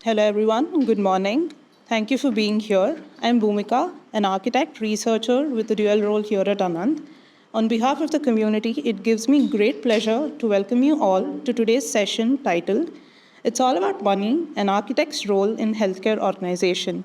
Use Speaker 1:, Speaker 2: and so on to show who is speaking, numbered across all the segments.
Speaker 1: Hello everyone, good morning. Thank you for being here. I'm Bhumika, an architect researcher with a dual role here at Anant. On behalf of the community, it gives me great pleasure to welcome you all to today's session titled It's All About Money, an Architect's Role in Healthcare Organization.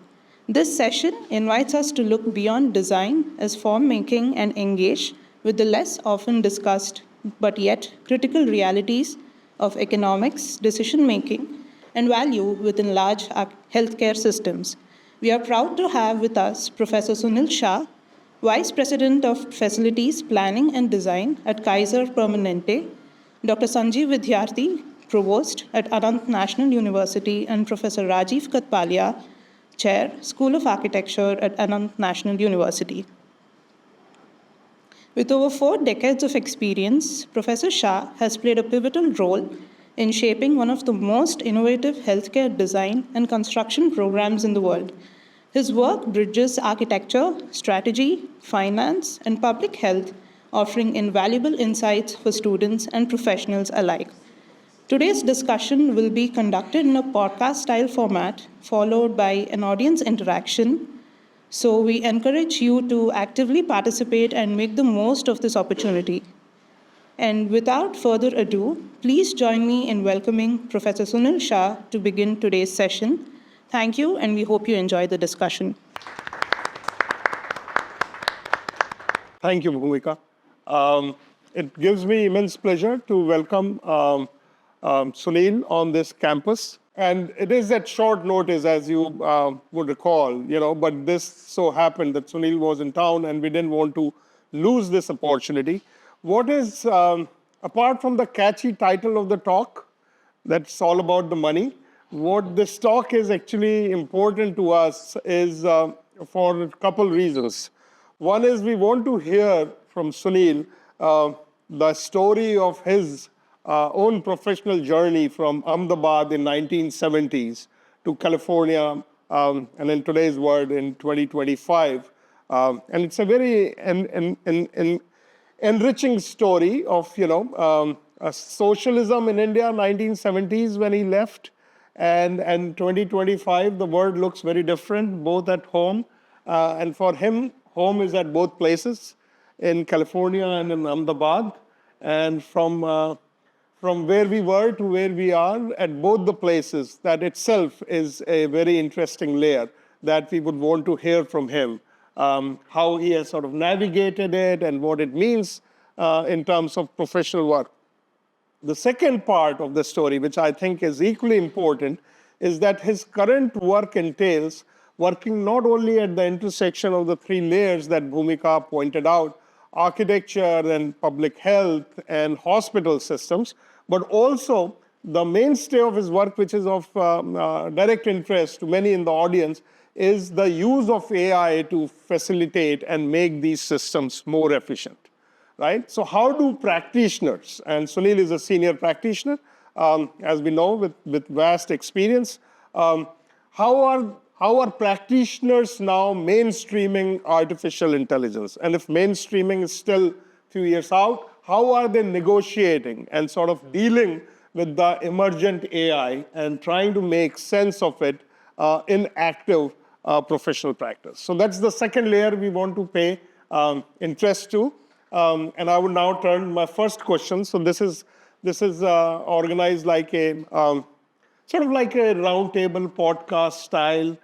Speaker 1: This session invites us to look beyond design as form making and engage with the less often discussed but yet critical realities of economics, decision making, and value within large healthcare systems. We are proud to have with us Professor Sunil Shah, Vice President of Facilities Planning and Design at Kaiser Permanente, Dr. Sanjeev Vidyarthi, Provost at Anant National University, and Professor Rajeev Kathpalia, Chair, School of Architecture at Anant National University. With over 4 decades of experience, Professor Shah has played a pivotal role in shaping one of the most innovative healthcare design and construction programs in the world. His work bridges architecture, strategy, finance, and public health, offering invaluable insights for students and professionals alike. Today's discussion will be conducted in a podcast-style format, followed by an audience interaction. So we encourage you to actively participate and make the most of this opportunity. And without further ado, please join me in welcoming Professor Sunil Shah to begin today's session. Thank you, and we hope you enjoy the discussion.
Speaker 2: Thank you, Bhumika. It gives me immense pleasure to welcome Sunil on this campus. And it is at short notice, as you would recall, but this so happened that Sunil was in town and we didn't want to lose this opportunity. What is, apart from the catchy title of the talk, that's all about the money, what this talk is actually important to us is for a couple reasons. One is we want to hear from Sunil the story of his own professional journey from Ahmedabad in 1970s to California, and in today's world in 2025. And it's a very enriching story of, socialism in India, 1970s when he left, and 2025, the world looks very different, both at home. And for him, home is at both places, in California and in Ahmedabad. And from where we were to where we are at both the places, that itself is a very interesting layer that we would want to hear from him. How he has sort of navigated it and what it means in terms of professional work. The second part of the story, which I think is equally important, is that his current work entails working not only at the intersection of the 3 layers that Bhumika pointed out, architecture and public health and hospital systems, but also the mainstay of his work, which is of direct interest to many in the audience, is the use of AI to facilitate and make these systems more efficient, right? So how do practitioners, and Sunil is a senior practitioner, as we know, with vast experience, how are practitioners now mainstreaming artificial intelligence? And if mainstreaming is still a few years out, how are they negotiating and sort of dealing with the emergent AI and trying to make sense of it in active professional practice? So that's the second layer we want to pay interest to. And I would now turn my first question. So this is organized like a sort of like a roundtable podcast style,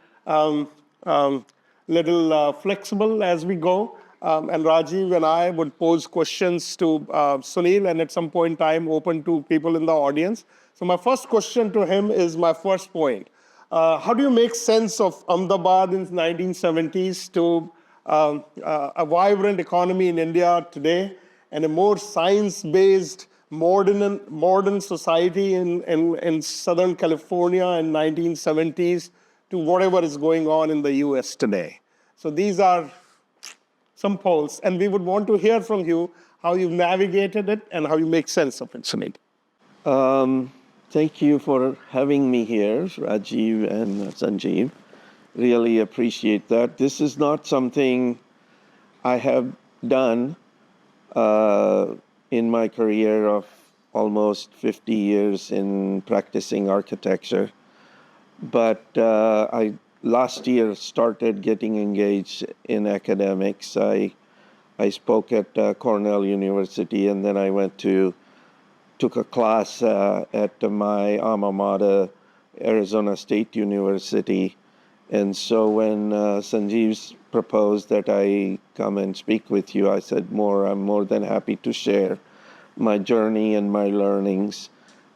Speaker 2: little flexible as we go. And Rajeev and I would pose questions to Sunil, and at some point in time open to people in the audience. So my first question to him is my first point. How do you make sense of Ahmedabad in the 1970s to a vibrant economy in India today and a more science-based modern society in Southern California in 1970s to whatever is going on in the US today? So these are some polls, and we would want to hear from you how you've navigated it and how you make sense of it, Sunil.
Speaker 3: Thank you for having me here, Rajeev and Sanjeev. Really appreciate that. This is not something I have done in my career of almost 50 years in practicing architecture. but I last year started getting engaged in academics. I spoke at Cornell University, and then I took a class at my alma mater, Arizona State University. And so when Sanjeev proposed that I come and speak with you, I said, I'm more than happy to share my journey and my learnings.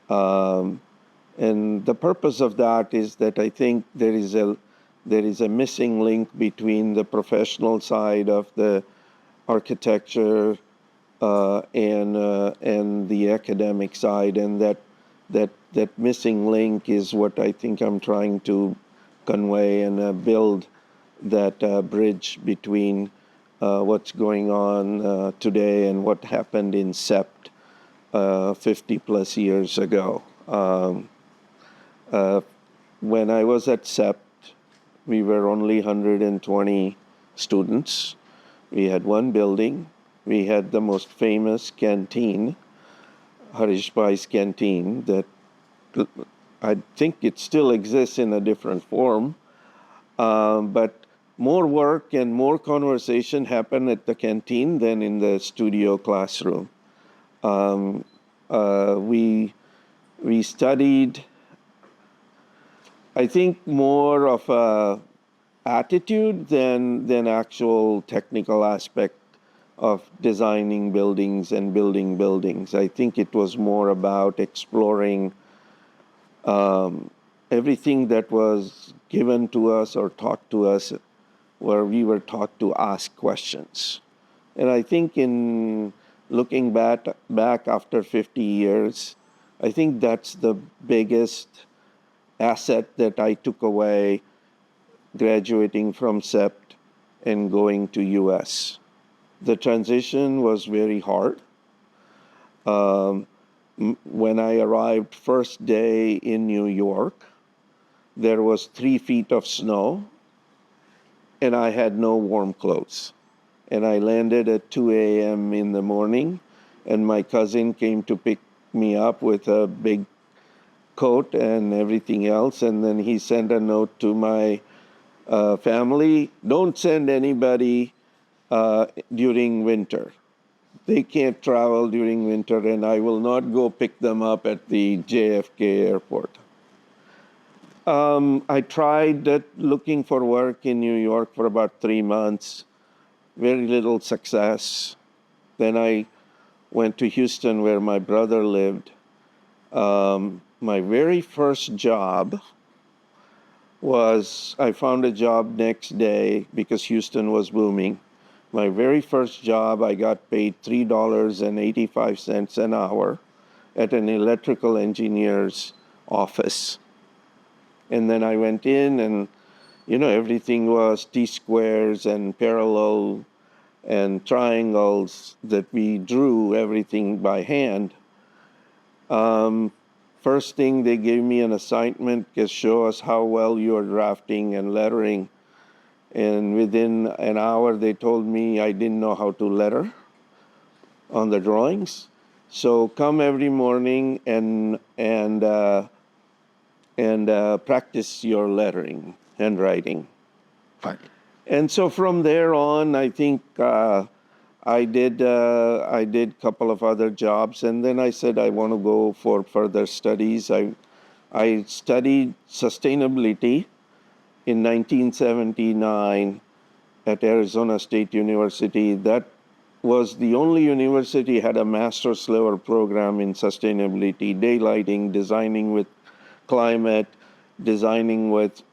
Speaker 3: And the purpose of that is that I think there is a missing link between the professional side of the architecture and the academic side, and that missing link is what I think I'm trying to convey and build that bridge between what's going on today and what happened in SEPT 50 plus years ago. When I was at SEPT, we were only 120 students. We had one building. We had the most famous canteen, Harish Bhai's canteen, that I think it still exists in a different form. But more work and more conversation happened at the canteen than in the studio classroom. We studied, I think, more of a attitude than actual technical aspect of designing buildings and building buildings. I think it was more about exploring everything that was given to us or taught to us, where we were taught to ask questions. And I think in looking back after 50 years, I think that's the biggest asset that I took away graduating from SEPT and going to US. The transition was very hard. When I arrived first day in New York, there was 3 feet of snow, and I had no warm clothes. And I landed at 2 a.m. in the morning, and my cousin came to pick me up with a big coat and everything else. And then he sent a note to my family, don't send anybody during winter. They can't travel during winter, and I will not go pick them up at the JFK airport. I tried looking for work in New York for about 3 months, very little success. Then I went to Houston, where my brother lived. My very first job was, I found a job next day because Houston was booming. My very first job, I got paid $3.85 an hour at an electrical engineer's office. And then I went in, and everything was T-squares and parallel and triangles that we drew everything by hand. First thing, they gave me an assignment to show us how well you are drafting and lettering. And within an hour, they told me I didn't know how to letter on the drawings. So come every morning and practice your lettering, handwriting.
Speaker 2: Fine.
Speaker 3: And so from there on, I think I did a couple of other jobs, and then I said I want to go for further studies. I studied sustainability in 1979 at Arizona State University. That was the only university had a master's level program in sustainability, daylighting, designing with climate, designing with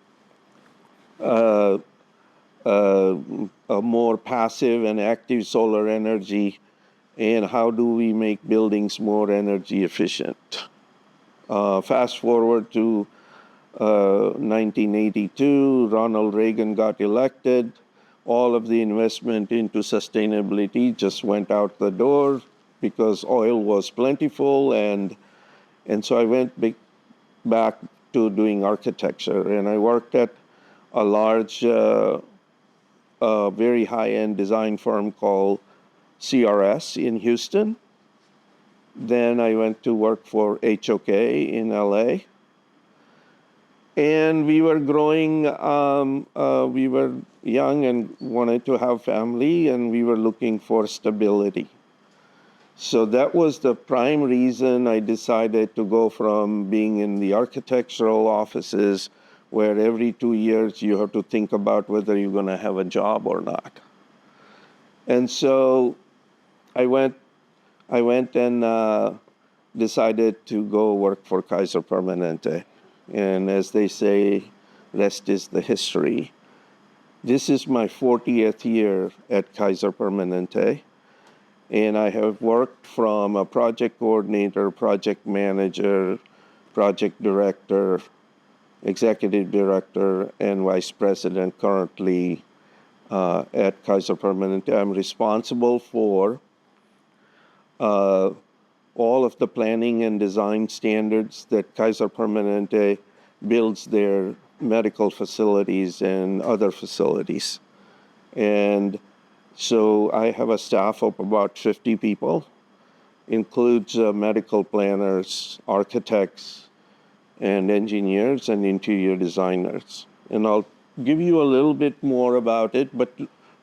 Speaker 3: a more passive and active solar energy, and how do we make buildings more energy efficient. Fast forward to 1982, Ronald Reagan got elected. All of the investment into sustainability just went out the door because oil was plentiful, and so I went back to doing architecture, and I worked at a large, very high-end design firm called CRS in Houston. Then I went to work for HOK in LA. And we were growing, we were young and wanted to have family, and we were looking for stability. So that was the prime reason I decided to go from being in the architectural offices, where every 2 years you have to think about whether you're going to have a job or not. And so I went and decided to go work for Kaiser Permanente. And as they say, rest is the history. This is my 40th year at Kaiser Permanente, and I have worked from a project coordinator, project manager, project director, executive director, and vice president currently at Kaiser Permanente. I'm responsible for all of the planning and design standards that Kaiser Permanente builds their medical facilities and other facilities. And so I have a staff of about 50 people, includes medical planners, architects, and engineers and interior designers. And I'll give you a little bit more about it, but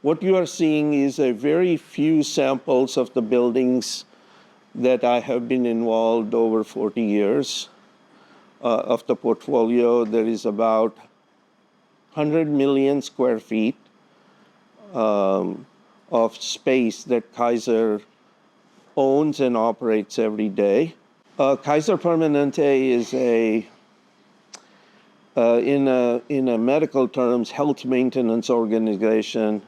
Speaker 3: what you are seeing is a very few samples of the buildings that I have been involved over 40 years of the portfolio. There is about 100 million square feet of space that Kaiser owns and operates every day. Kaiser Permanente is in a medical terms, health maintenance organization.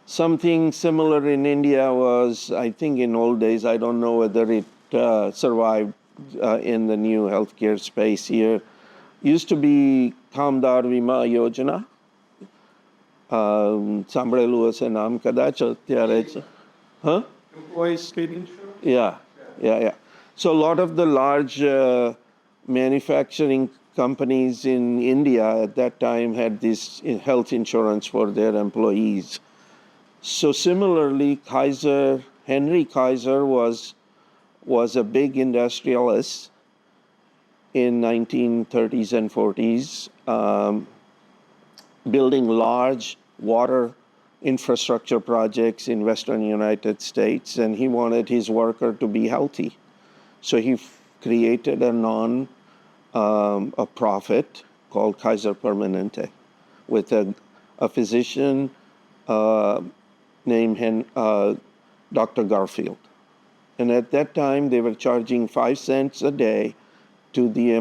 Speaker 3: Something similar in India was, I think in old days, I don't know whether it survived in the new healthcare space here. Used to be 𝐏𝐫𝐸𝐻 Yojana. સાંભળેલું હશે નામ કદાચ અત્યારે. Huh?
Speaker 2: Employee state insurance?
Speaker 3: Yeah. So a lot of the large manufacturing companies in India at that time had this health insurance for their employees. So similarly, Henry Kaiser was a big industrialist in 1930s and 40s, building large water infrastructure projects in Western United States, and he wanted his worker to be healthy. So he created a profit called Kaiser Permanente with a physician named Dr. Garfield. And at that time, they were charging 5 cents a day to the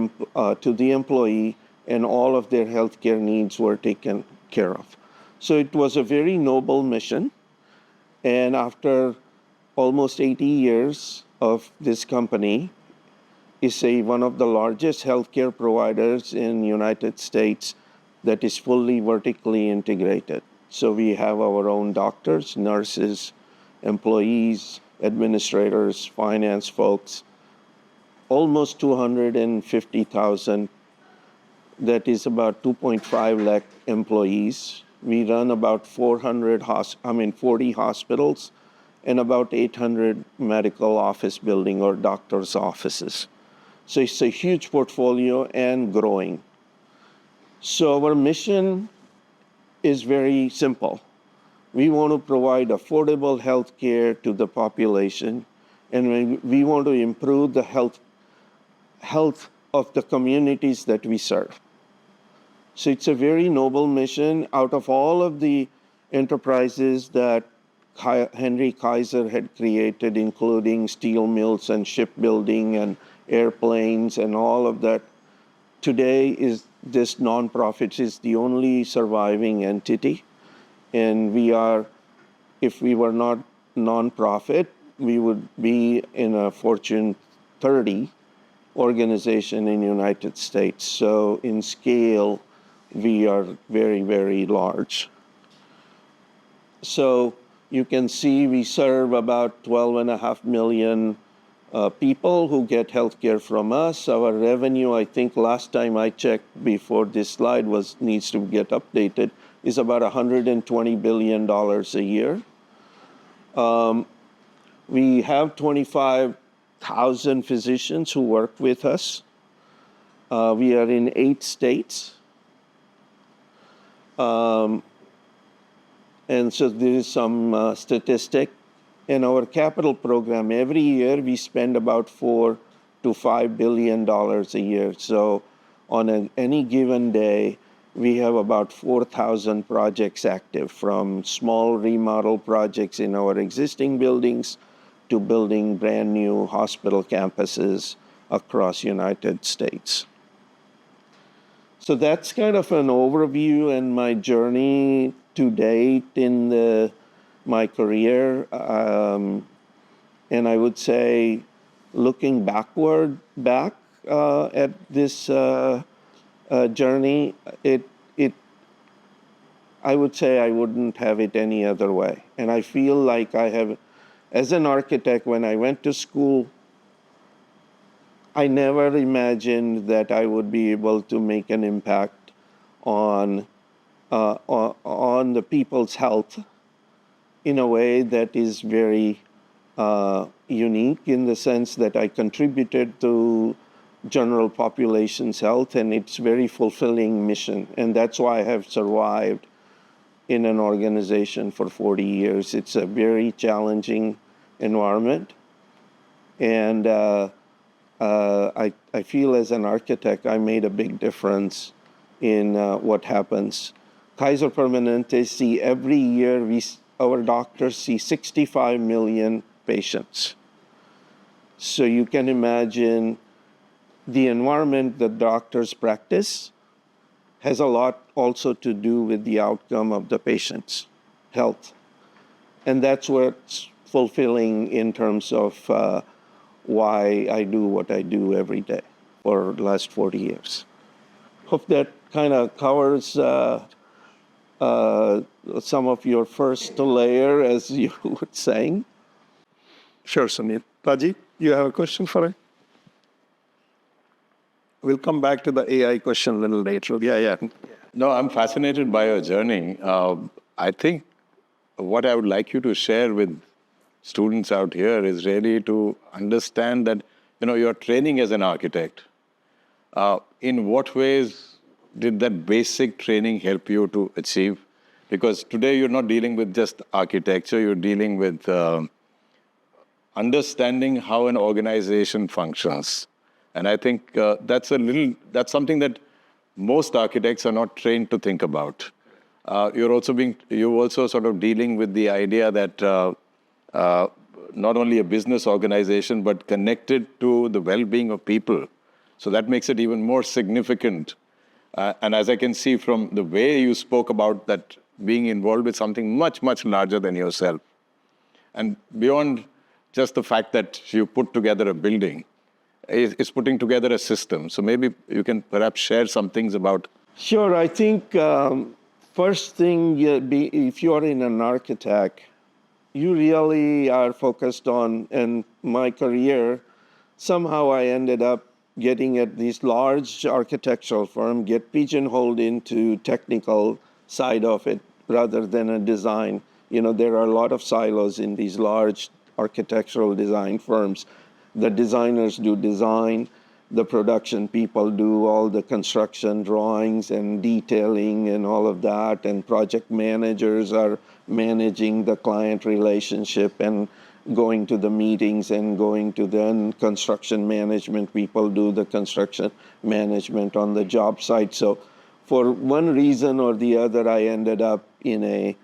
Speaker 3: employee, and all of their healthcare needs were taken care of. So it was a very noble mission. And after almost 80 years of this company, is one of the largest healthcare providers in the United States that is fully vertically integrated. So we have our own doctors, nurses, employees, administrators, finance folks, almost 250,000. That is about 2.5 lakh employees. We run about 40 hospitals and about 800 medical office building or doctor's offices. So it's a huge portfolio and growing. So our mission is very simple. We want to provide affordable health care to the population, and we want to improve the health of the communities that we serve. So it's a very noble mission. Out of all of the enterprises that Henry Kaiser had created, including steel mills and shipbuilding and airplanes and all of that, today is this nonprofit is the only surviving entity. And if we were not nonprofit, we would be in a Fortune 30 organization in the United States. So in scale, we are very, very large. So you can see we serve about 12.5 million people who get healthcare from us. Our revenue, I think last time I checked before this slide needs to get updated, is about $120 billion a year. We have 25,000 physicians who work with us. We are in 8 states. And so there is some statistic. In our capital program, every year we spend about $4 to $5 billion a year. So on any given day, we have about 4,000 projects active, from small remodel projects in our existing buildings to building brand new hospital campuses across United States. So that's kind of an overview and my journey to date in my career. And I would say, looking back at this journey, I would say I wouldn't have it any other way. And I feel like I have, as an architect, when I went to school, I never imagined that I would be able to make an impact on the people's health in a way that is very unique, in the sense that I contributed to general population's health, and it's very fulfilling mission. And that's why I have survived in an organization for 40 years. It's a very challenging environment. And I feel as an architect, I made a big difference in what happens. Kaiser Permanente see every year, our doctors see 65 million patients. So you can imagine the environment that doctors practice has a lot also to do with the outcome of the patient's health. And that's what's fulfilling in terms of why I do what I do every day for the last 40 years. Hope that kind of covers some of your first layer, as you were saying.
Speaker 2: Sure, Sunil. Rajeev, you have a question for it? We'll come back to the AI question a little later. Yeah.
Speaker 4: No, I'm fascinated by your journey. I think what I would like you to share with students out here is really to understand that, your training as an architect. In what ways did that basic training help you to achieve? Because today you're not dealing with just architecture, you're dealing with understanding how an organization functions. And I think that's something that most architects are not trained to think about. You're also sort of dealing with the idea that not only a business organization, but connected to the well-being of people. So that makes it even more significant. And as I can see from the way you spoke about that, being involved with something much, much larger than yourself. And beyond just the fact that you put together a building, it's putting together a system. So maybe you can perhaps share some things about.
Speaker 3: Sure, I think first thing, if you're in an architect, you really are focused on, in my career, somehow I ended up getting at these large architectural firm, get pigeonholed into technical side of it rather than a design. There are a lot of silos in these large architectural design firms. The designers do design, the production people do all the construction drawings and detailing and all of that, and project managers are managing the client relationship and going to the meetings and going to the construction management people do the construction management on the job site. So for one reason or the other, I ended up in a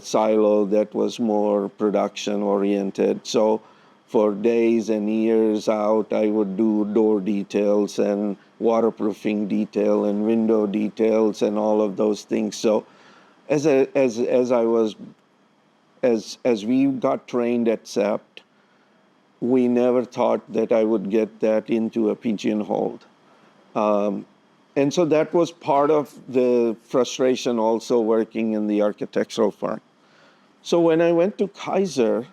Speaker 3: silo that was more production oriented. So for days and years out, I would do door details and waterproofing detail and window details and all of those things. So as we got trained at SEPT, we never thought that I would get that into a pigeonhole. And so that was part of the frustration also working in the architectural firm. So when I went to Kaiser,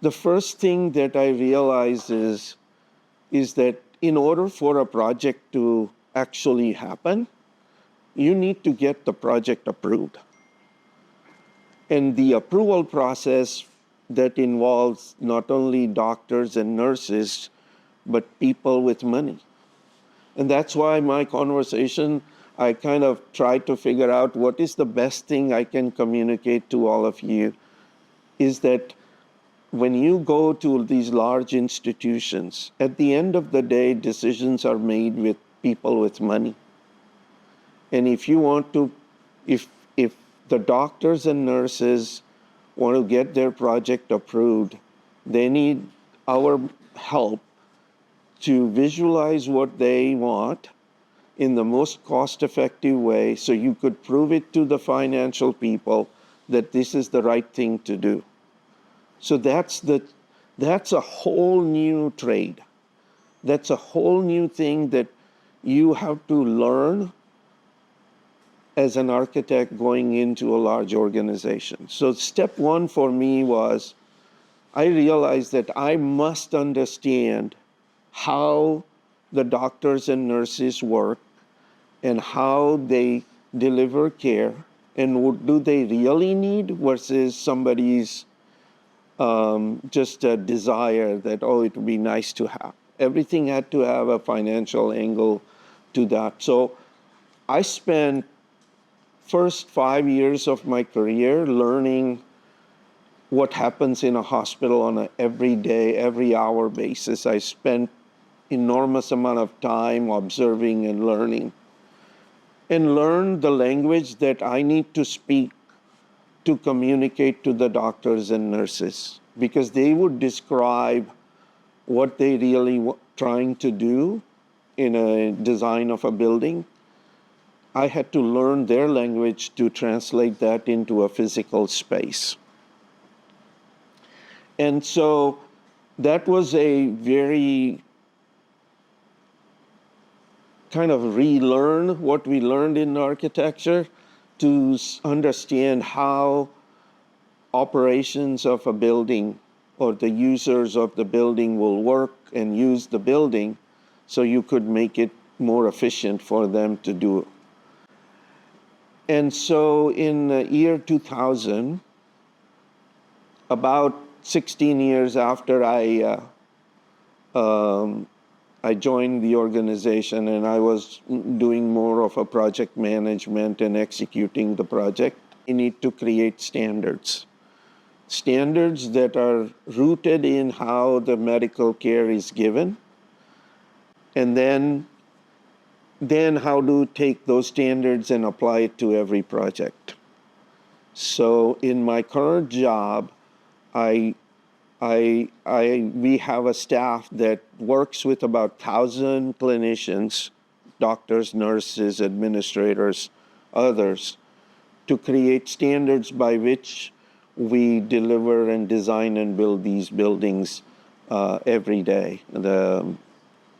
Speaker 3: the first thing that I realized is that in order for a project to actually happen, you need to get the project approved. And the approval process that involves not only doctors and nurses, but people with money. And that's why my conversation I kind of tried to figure out what is the best thing I can communicate to all of you, is that when you go to these large institutions, at the end of the day, decisions are made with people with money. And if you want to, if the doctors and nurses want to get their project approved, they need our help to visualize what they want in the most cost-effective way, so you could prove it to the financial people that this is the right thing to do. So that's a whole new trade. That's a whole new thing that you have to learn as an architect going into a large organization. So step one for me was, I realized that I must understand how the doctors and nurses work and how they deliver care, and what do they really need versus somebody's just a desire that, oh, it would be nice to have. Everything had to have a financial angle to that. So I spent first 5 years of my career learning what happens in a hospital on an every day, every hour basis. I spent enormous amount of time observing and learning, and learned the language that I need to speak to communicate to the doctors and nurses, because they would describe what they really were trying to do in a design of a building. I had to learn their language to translate that into a physical space. And so that was a very kind of relearn what we learned in architecture to understand how operations of a building or the users of the building will work and use the building, so you could make it more efficient for them to do. And so in the year 2000, about 16 years after I joined the organization, and I was doing more of a project management and executing the project, you need to create standards. Standards that are rooted in how the medical care is given, and then how to take those standards and apply it to every project. So in my current job, we have a staff that works with about 1,000 clinicians, doctors, nurses, administrators, others, to create standards by which we deliver and design and build these buildings every day.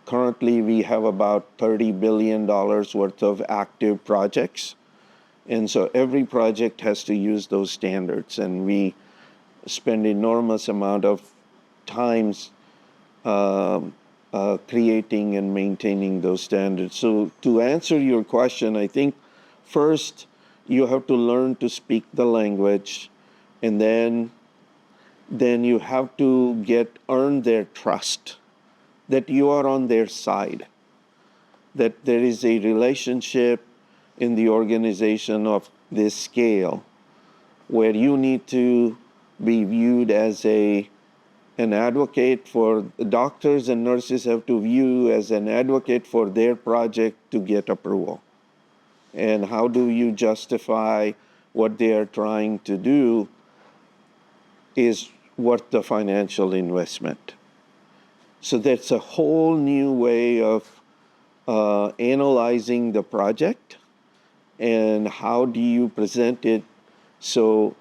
Speaker 3: Currently, we have about $30 billion worth of active projects. And so every project has to use those standards, and we spend enormous amount of times creating and maintaining those standards. So to answer your question, I think first you have to learn to speak the language, and then you have to earn their trust, that you are on their side, that there is a relationship in the organization of this scale where you need to be viewed as an advocate for the doctors, and nurses have to view as an advocate for their project to get approval. And how do you justify what they are trying to do is worth the financial investment. So that's a whole new way of analyzing the project, and how do you present it so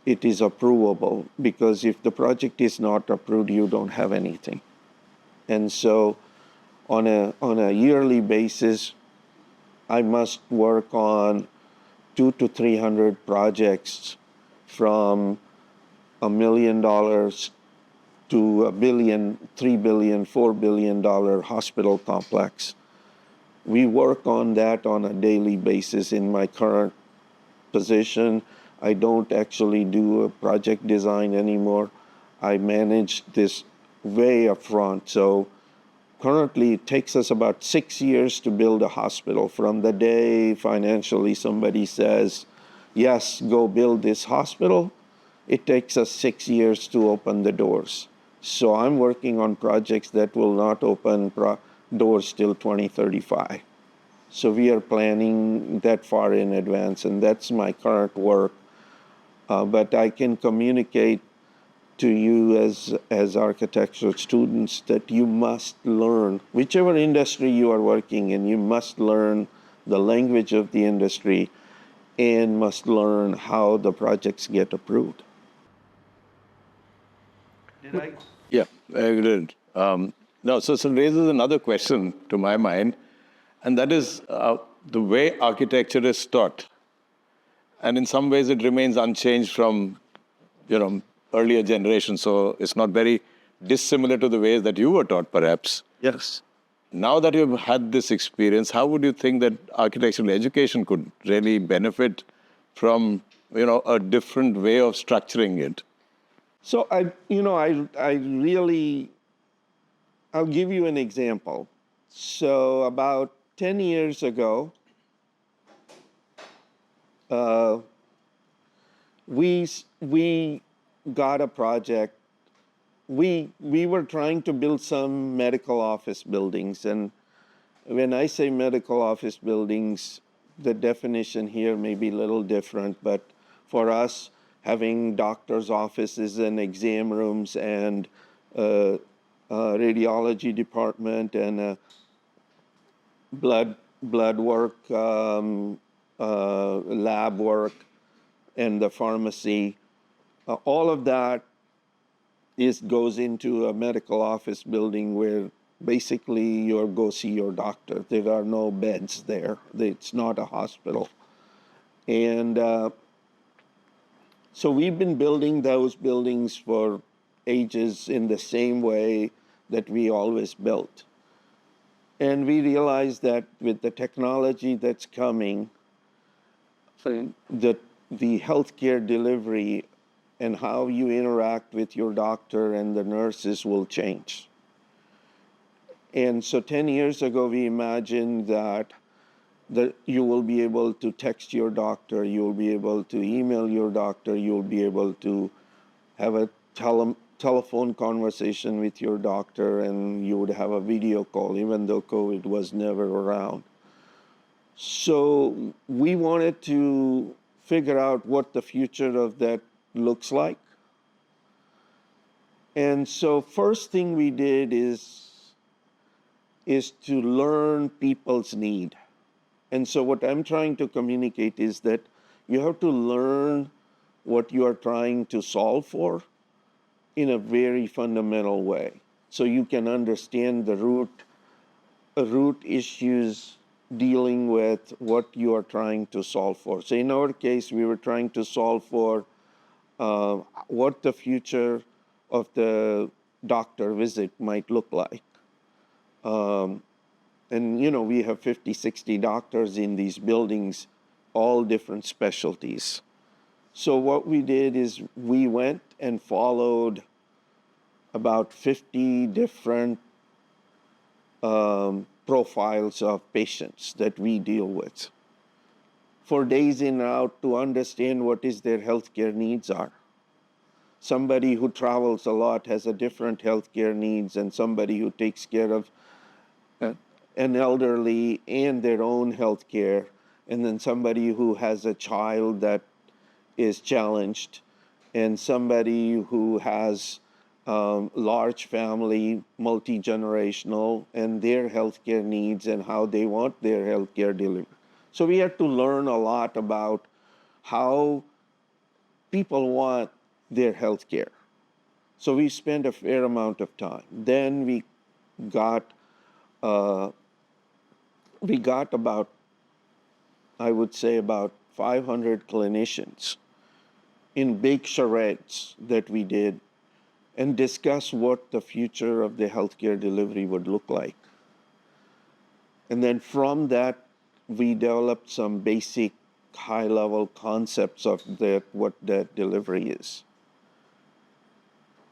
Speaker 3: it is approvable, because if the project is not approved, you don't have anything. And so on a yearly basis, I must work on 200 to 300 projects, from $1 million to $1 billion, $3 billion, $4 billion hospital complex. We work on that on a daily basis. In my current position, I don't actually do a project design anymore. I manage this way up front. So currently it takes us about 6 years to build a hospital. From the day financially somebody says, yes, go build this hospital, it takes us 6 years to open the doors. So I'm working on projects that will not open doors till 2035. So we are planning that far in advance, and that's my current work. But I can communicate to you as architectural students that you must learn, whichever industry you are working in, you must learn the language of the industry and must learn how the projects get approved. Did I?
Speaker 4: Yeah, I did. No, so it raises another question to my mind, and that is the way architecture is taught. And in some ways, it remains unchanged from, earlier generations. So it's not very dissimilar to the ways that you were taught, perhaps.
Speaker 3: Yes.
Speaker 4: Now that you've had this experience, how would you think that architectural education could really benefit from, a different way of structuring it?
Speaker 3: So I'll give you an example. So about 10 years ago, we got a project. We were trying to build some medical office buildings, and when I say medical office buildings, the definition here may be a little different, but for us, having doctors' offices and exam rooms and a radiology department and a blood work, lab work, and the pharmacy, all of that goes into a medical office building where basically you go see your doctor. There are no beds there. It's not a hospital. And so we've been building those buildings for ages in the same way that we always built. And we realized that with the technology that's coming, the healthcare delivery and how you interact with your doctor and the nurses will change. And so 10 years ago, we imagined that you will be able to text your doctor, you'll be able to email your doctor, you'll be able to have a telephone conversation with your doctor, and you would have a video call, even though COVID was never around. So we wanted to figure out what the future of that looks like. And so first thing we did is to learn people's need. And so what I'm trying to communicate is that you have to learn what you are trying to solve for in a very fundamental way, so you can understand the root issues dealing with what you are trying to solve for. So in our case, we were trying to solve for what the future of the doctor visit might look like. And we have 50, 60 doctors in these buildings, all different specialties. So what we did is we went and followed about 50 different profiles of patients that we deal with for days in and out to understand what their healthcare needs are. Somebody who travels a lot has a different healthcare needs, and somebody who takes care of an elderly and their own healthcare, and then somebody who has a child that is challenged, and somebody who has large family, multi-generational, and their healthcare needs and how they want their healthcare delivered. So we had to learn a lot about how people want their healthcare. So we spent a fair amount of time. Then we got about, I would say, about 500 clinicians in big charrettes that we did and discuss what the future of the healthcare delivery would look like. And then from that, we developed some basic high-level concepts of what that delivery is.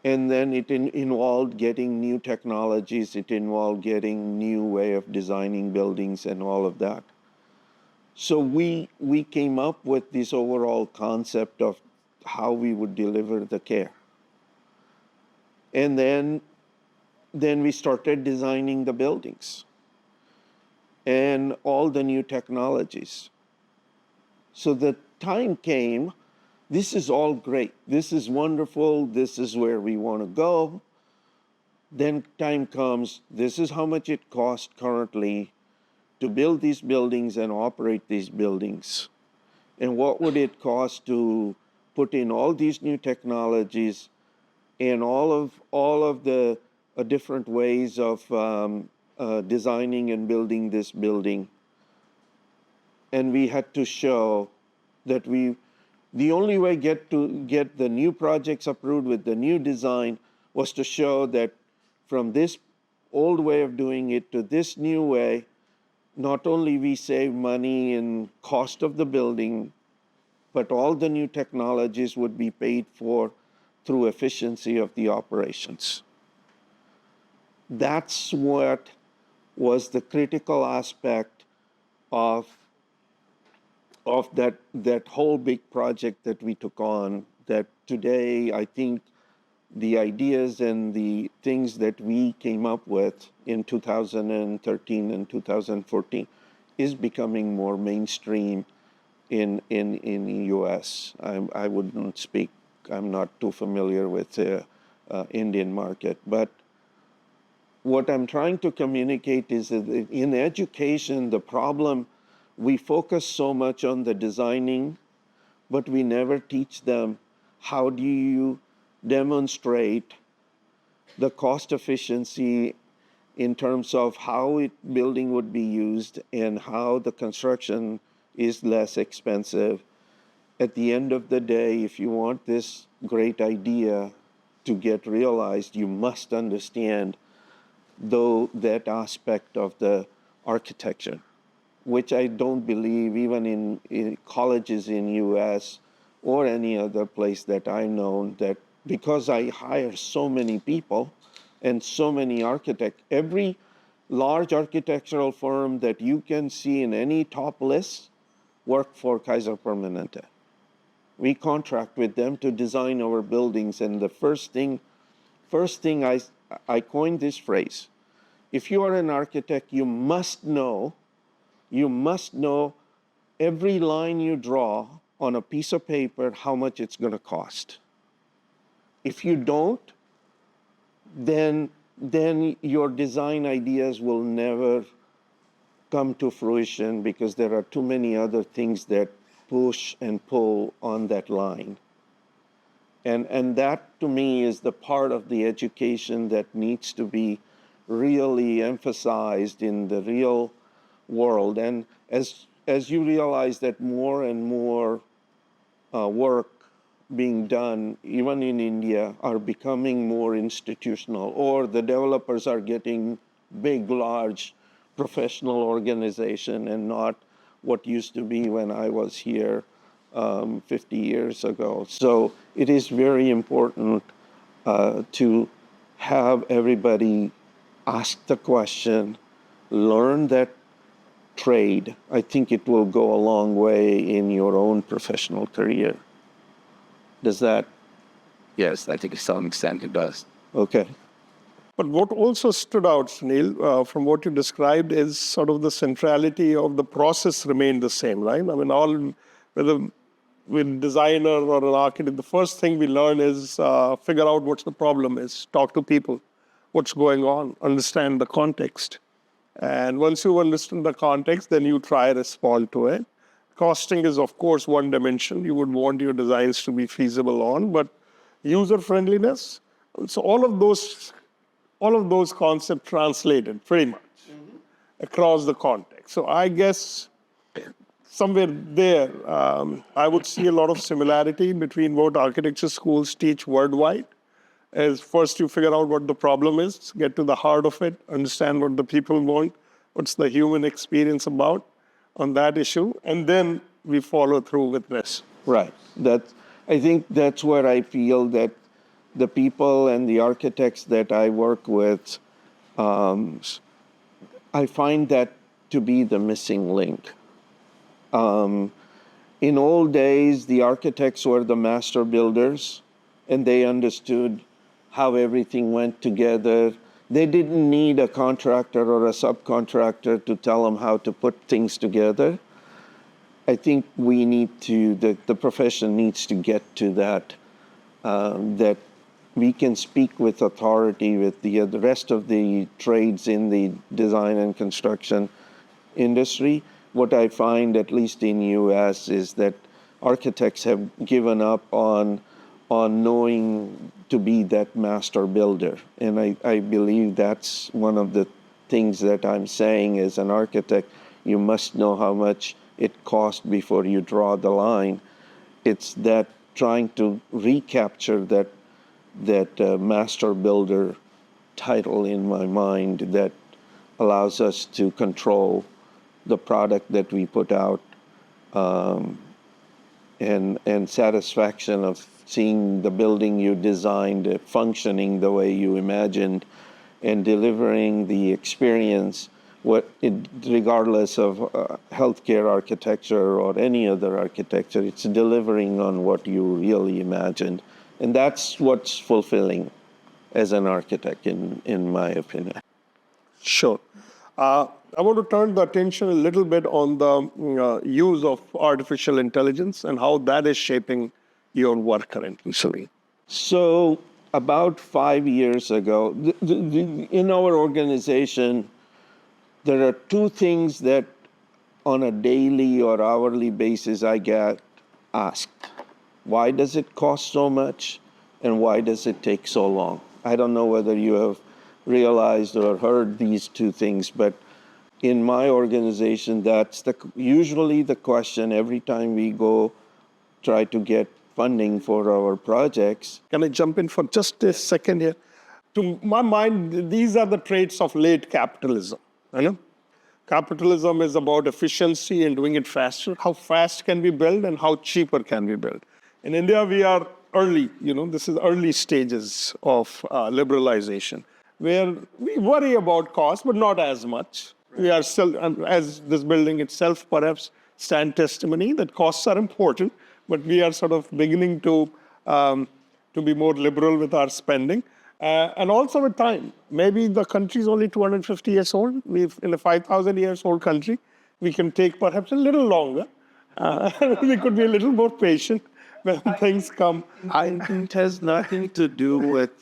Speaker 3: And then it involved getting new technologies. It involved getting new way of designing buildings and all of that. So we came up with this overall concept of how we would deliver the care. And then we started designing the buildings and all the new technologies. So the time came, this is all great. This is wonderful. This is where we want to go. Then time comes, this is how much it costs currently to build these buildings and operate these buildings. And what would it cost to put in all these new technologies and all of the different ways of designing and building this building. And we had to show that the only way to get the new projects approved with the new design was to show that from this old way of doing it to this new way, not only we save money and cost of the building, but all the new technologies would be paid for through efficiency of the operations. That's what was the critical aspect of that whole big project that we took on, that today I think the ideas and the things that we came up with in 2013 and 2014 is becoming more mainstream in the US. I wouldn't speak, I'm not too familiar with the Indian market, but what I'm trying to communicate is that in education, the problem, we focus so much on the designing, but we never teach them how do you demonstrate the cost efficiency in terms of how building would be used and how the construction is less expensive. At the end of the day, if you want this great idea to get realized, you must understand that aspect of the architecture, which I don't believe even in colleges in US or any other place that I know, that because I hire so many people and so many architects, every large architectural firm that you can see in any top list work for Kaiser Permanente. We contract with them to design our buildings, and the first thing I coined this phrase. If you are an architect, you must know every line you draw on a piece of paper, how much it's going to cost. If you don't, then your design ideas will never come to fruition because there are too many other things that push and pull on that line. And that, to me, is the part of the education that needs to be really emphasized in the real world. And as you realize that more and more work being done, even in India, are becoming more institutional, or the developers are getting big, large professional organization and not what used to be when I was here 50 years ago. So it is very important to have everybody ask the question, learn that trade. I think it will go a long way in your own professional career. Does that?
Speaker 5: Yes, I think to some extent it does.
Speaker 3: Okay.
Speaker 2: But what also stood out, Sunil, from what you described is sort of the centrality of the process remained the same, right? I mean, whether with designer or an architect, the first thing we learn is figure out what the problem is, talk to people, what's going on, understand the context. And once you understand the context, then you try to respond to it. Costing is, of course, one dimension you would want your designs to be feasible on, but user friendliness, so all of those concepts translated pretty much across the context. So I guess somewhere there, I would see a lot of similarity between what architecture schools teach worldwide. Is first you figure out what the problem is, get to the heart of it, understand what the people want, what's the human experience about on that issue, and then we follow through with this.
Speaker 3: Right. I think that's where I feel that the people and the architects that I work with, I find that to be the missing link. In old days, the architects were the master builders, and they understood how everything went together. They didn't need a contractor or a subcontractor to tell them how to put things together. I think we need to, the profession needs to get to that, that we can speak with authority with the rest of the trades in the design and construction industry. What I find, at least in US, is that architects have given up on knowing to be that master builder. And I believe that's one of the things that I'm saying as an architect. You must know how much it costs before you draw the line. It's that trying to recapture that master builder title in my mind that allows us to control the product that we put out, and satisfaction of seeing the building you designed functioning the way you imagined and delivering the experience, regardless of healthcare architecture or any other architecture. It's delivering on what you really imagined. And that's what's fulfilling as an architect, in my opinion.
Speaker 2: Sure. I want to turn the attention a little bit on the use of artificial intelligence and how that is shaping your work currently, Sunil.
Speaker 3: So about 5 years ago, in our organization, there are two things that on a daily or hourly basis I get asked. Why does it cost so much, and why does it take so long? I don't know whether you have realized or heard these two things, but in my organization, that's usually the question every time we go try to get funding for our projects.
Speaker 2: Can I jump in for just a second here? To my mind, these are the traits of late capitalism. You know? Capitalism is about efficiency and doing it faster. How fast can we build and how cheaper can we build? In India, we are early, this is early stages of liberalization, where we worry about cost, but not as much. We are still, as this building itself perhaps stand testimony, that costs are important, but we are sort of beginning to be more liberal with our spending. And also with time. Maybe the country is only 250 years old. We've in a 5,000 years old country. We can take perhaps a little longer. We could be a little more patient when things come.
Speaker 3: It has nothing to do with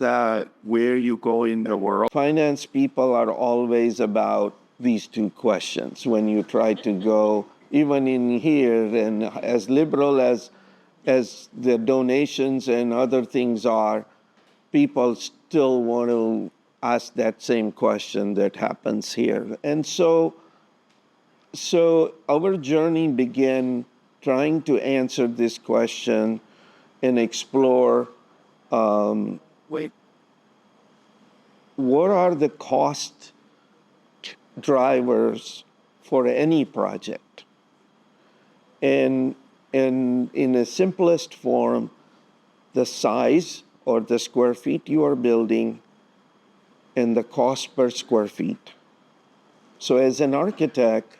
Speaker 3: where you go in the world. Finance people are always about these two questions. When you try to go, even in here, and as liberal as the donations and other things are, people still want to ask that same question that happens here. And so our journey began trying to answer this question and explore what are the cost drivers for any project. And in the simplest form, the size or the square feet you are building and the cost per square feet. So as an architect,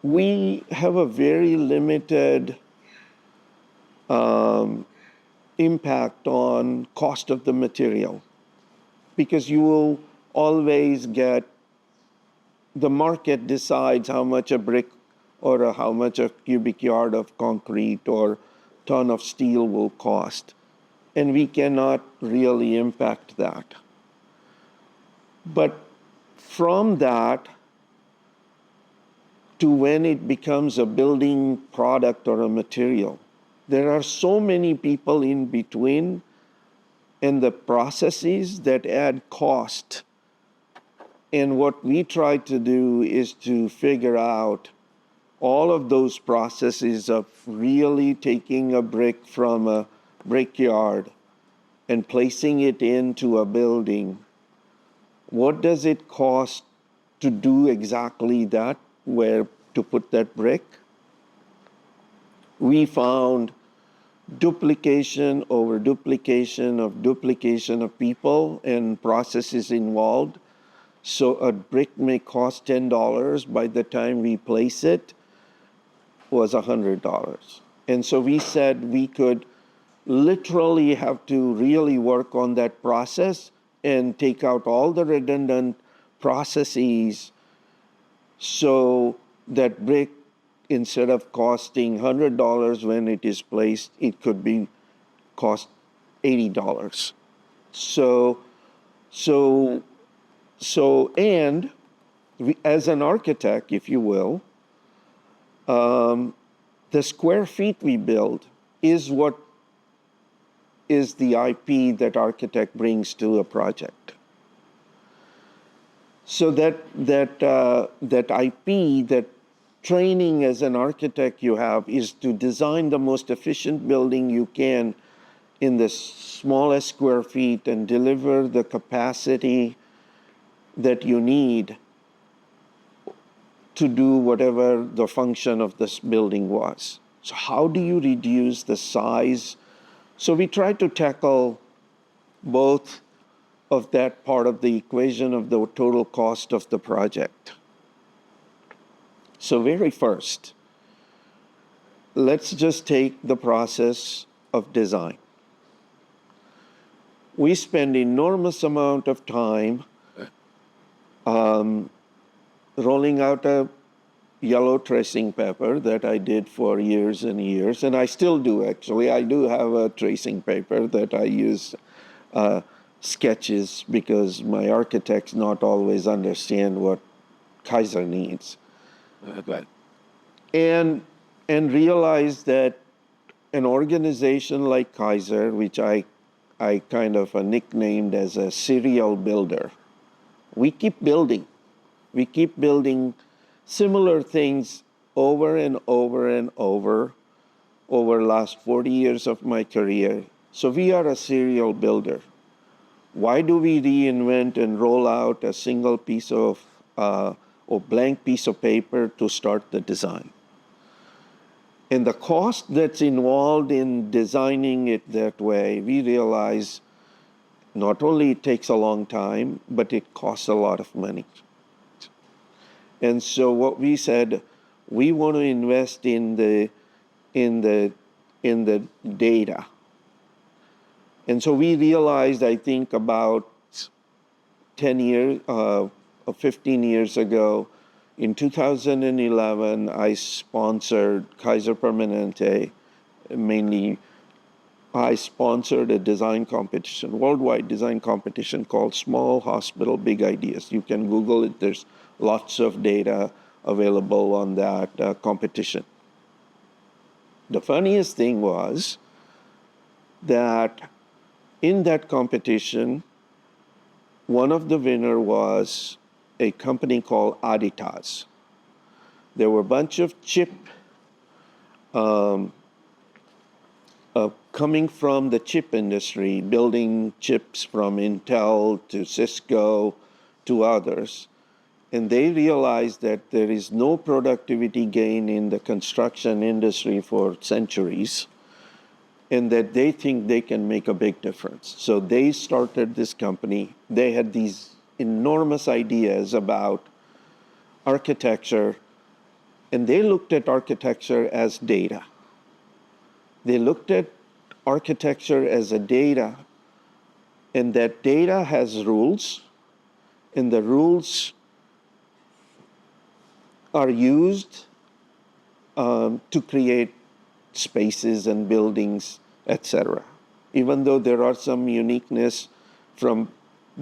Speaker 3: we have a very limited impact on cost of the material, because you will always get, the market decides how much a brick or how much a cubic yard of concrete or ton of steel will cost. And we cannot really impact that. But from that to when it becomes a building product or a material, there are so many people in between and the processes that add cost. And what we try to do is to figure out all of those processes of really taking a brick from a brickyard and placing it into a building. What does it cost to do exactly that, where to put that brick? We found duplication over duplication of people and processes involved. So a brick may cost $10. By the time we place it, was $100. And so we said we could literally have to really work on that process and take out all the redundant processes so that brick, instead of costing $100 when it is placed, it could be cost $80. And we, as an architect, if you will, the square feet we build is what is the IP that architect brings to a project. So that IP, that training as an architect you have, is to design the most efficient building you can in the smallest square feet and deliver the capacity that you need to do whatever the function of this building was. So how do you reduce the size? So we try to tackle both of that part of the equation of the total cost of the project. So very first, let's just take the process of design. We spend enormous amount of time rolling out a yellow tracing paper that I did for years and years, and I still do actually. I do have a tracing paper that I use sketches because my architects not always understand what Kaiser needs. And realize that an organization like Kaiser, which I kind of nicknamed as a serial builder, we keep building. We keep building similar things over and over and over the last 40 years of my career. So we are a serial builder. Why do we reinvent and roll out a single piece of or blank piece of paper to start the design? And the cost that's involved in designing it that way, we realize not only it takes a long time, but it costs a lot of money. And so what we said, we want to invest in the data. And so we realized, I think about 10 years, 15 years ago, in 2011, I sponsored Kaiser Permanente, mainly I sponsored a design competition, worldwide design competition called Small Hospital Big Ideas. You can Google it, there's lots of data available on that competition. The funniest thing was that in that competition, one of the winners was a company called Adidas. There were a bunch of chip coming from the chip industry, building chips from Intel to Cisco to others. And they realized that there is no productivity gain in the construction industry for centuries, and that they think they can make a big difference. So they started this company. They had these enormous ideas about architecture, and they looked at architecture as data. They looked at architecture as a data, and that data has rules, and the rules are used to create spaces and buildings, etc. Even though there are some uniqueness from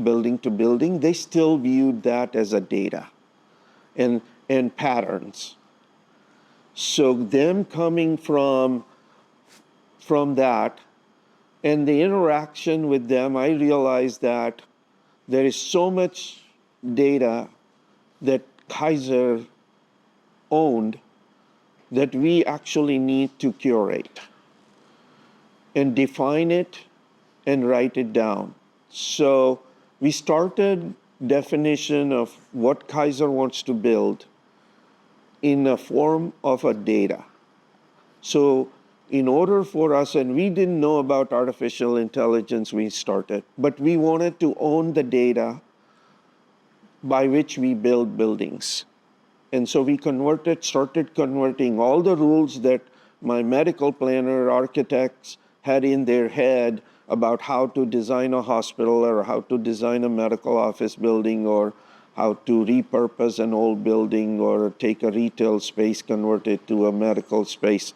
Speaker 3: building to building, they still viewed that as a data and patterns. So them coming from that and the interaction with them, I realized that there is so much data that Kaiser owned that we actually need to curate and define it and write it down. So we started definition of what Kaiser wants to build in a form of a data. So in order for us, and we didn't know about artificial intelligence when we started, but we wanted to own the data by which we build buildings. And so we started converting all the rules that my medical planner architects had in their head about how to design a hospital or how to design a medical office building or how to repurpose an old building or take a retail space, convert it to a medical space.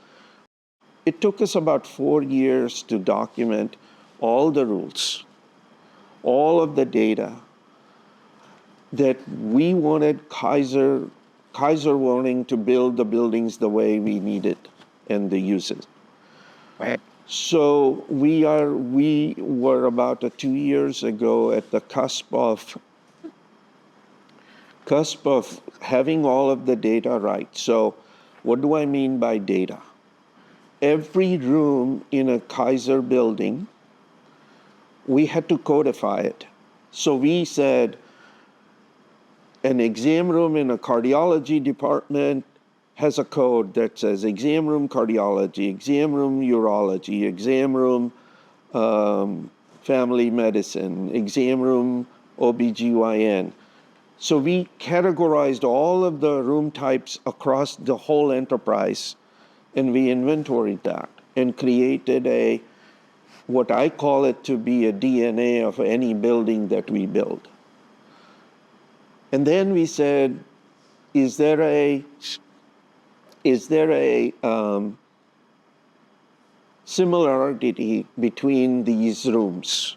Speaker 3: It took us about 4 years to document all the rules, all of the data that we wanted Kaiser wanting to build the buildings the way we needed and the uses.
Speaker 5: Right.
Speaker 3: So we were about 2 years ago at the cusp of having all of the data right. So what do I mean by data? Every room in a Kaiser building, we had to codify it. So we said, an exam room in a cardiology department has a code that says exam room cardiology, exam room urology, exam room family medicine, exam room OBGYN. So we categorized all of the room types across the whole enterprise, and we inventoried that and created what I call it to be a DNA of any building that we build. And then we said, is there a similarity between these rooms?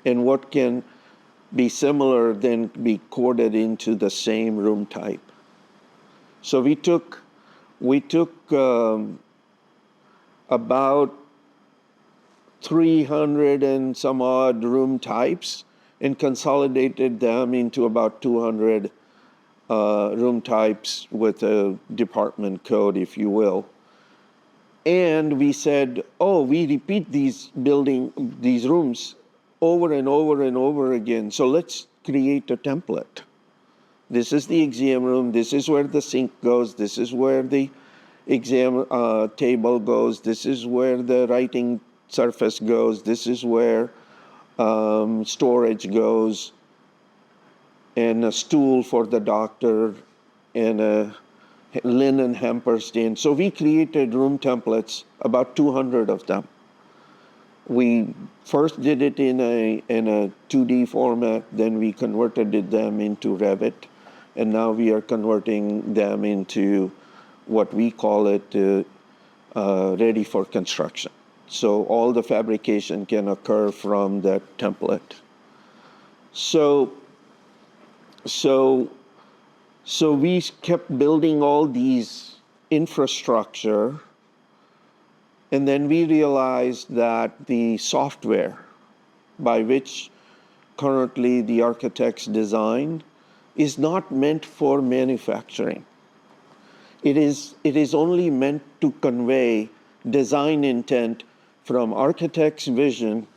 Speaker 3: And what can be similar then be coded into the same room type? So we took about 300 and some odd room types and consolidated them into about 200 room types with a department code, if you will. And we said, oh, we repeat these rooms over and over and over again. So let's create a template. This is the exam room. This is where the sink goes. This is where the exam table goes. This is where the writing surface goes. This is where storage goes, and a stool for the doctor, and a linen hamper stand. So we created room templates, about 200 of them. We first did it in a 2D format, then we converted them into Revit, and now we are converting them into what we call it ready for construction. So all the fabrication can occur from that template. So we kept building all these infrastructure, and then we realized that the software by which currently the architects design is not meant for manufacturing. It is only meant to convey design intent from architect's vision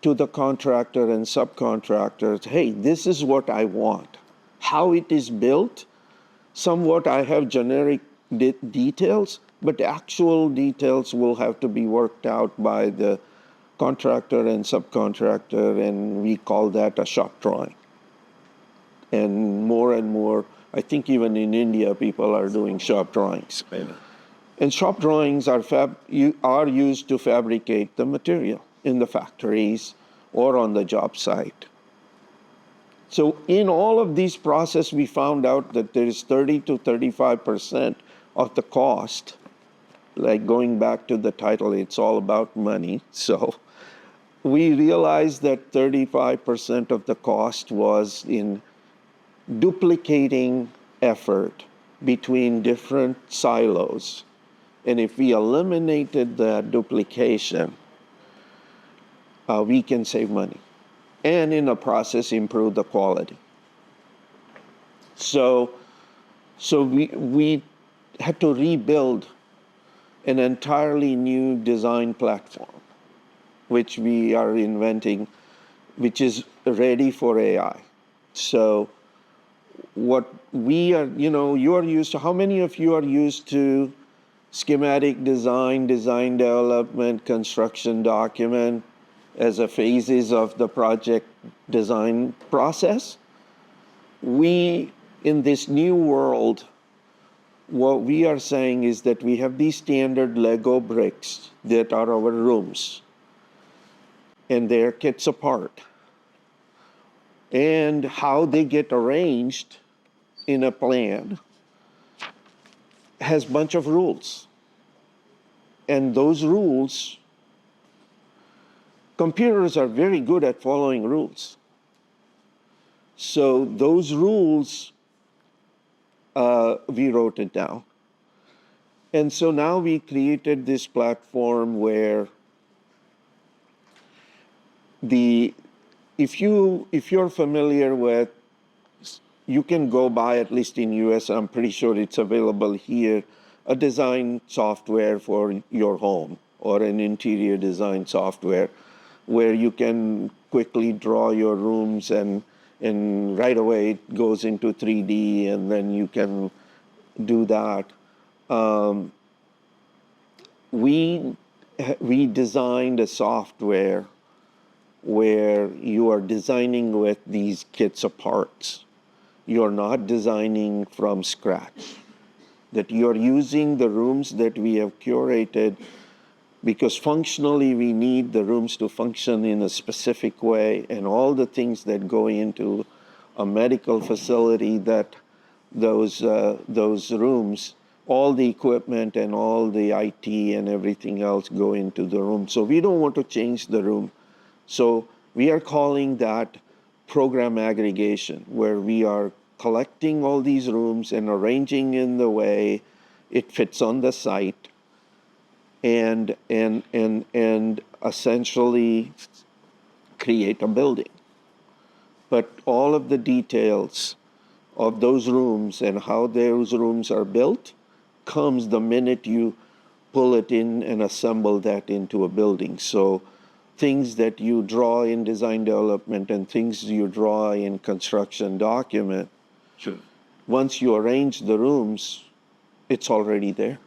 Speaker 3: to the contractor and subcontractors. Hey, this is what I want. How it is built, somewhat I have generic details, but actual details will have to be worked out by the contractor and subcontractor, and we call that a shop drawing. And more, I think even in India, people are doing shop drawings.
Speaker 5: Maybe.
Speaker 3: And shop drawings are used to fabricate the material in the factories or on the job site. So in all of these processes, we found out that there is 30 to 35% of the cost, like going back to the title, it's all about money. So we realized that 35% of the cost was in duplicating effort between different silos. And if we eliminated that duplication, we can save money and in the process improve the quality. So we had to rebuild an entirely new design platform, which we are inventing, which is ready for AI. So what we are, you are used to, how many of you are used to schematic design, design development, construction document as a phases of the project design process. We, in this new world, what we are saying is that we have these standard Lego bricks that are our rooms, and they're kits apart. And how they get arranged in a plan has a bunch of rules. And those rules, computers are very good at following rules. So those rules, we wrote it down. And so now we created this platform where if you're familiar with, you can go buy, at least in US, I'm pretty sure it's available here, a design software for your home or an interior design software where you can quickly draw your rooms and right away it goes into 3D and then you can do that. We designed a software where you are designing with these kits of parts. You're not designing from scratch. That you're using the rooms that we have curated because functionally we need the rooms to function in a specific way, and all the things that go into a medical facility, that those rooms, all the equipment and all the IT and everything else go into the room. So we don't want to change the room. So we are calling that program aggregation, where we are collecting all these rooms and arranging in the way it fits on the site, and essentially create a building. But all of the details of those rooms and how those rooms are built comes the minute you pull it in and assemble that into a building. So things that you draw in design development and things you draw in construction document,
Speaker 5: Sure.
Speaker 3: once you arrange the rooms, it's already there.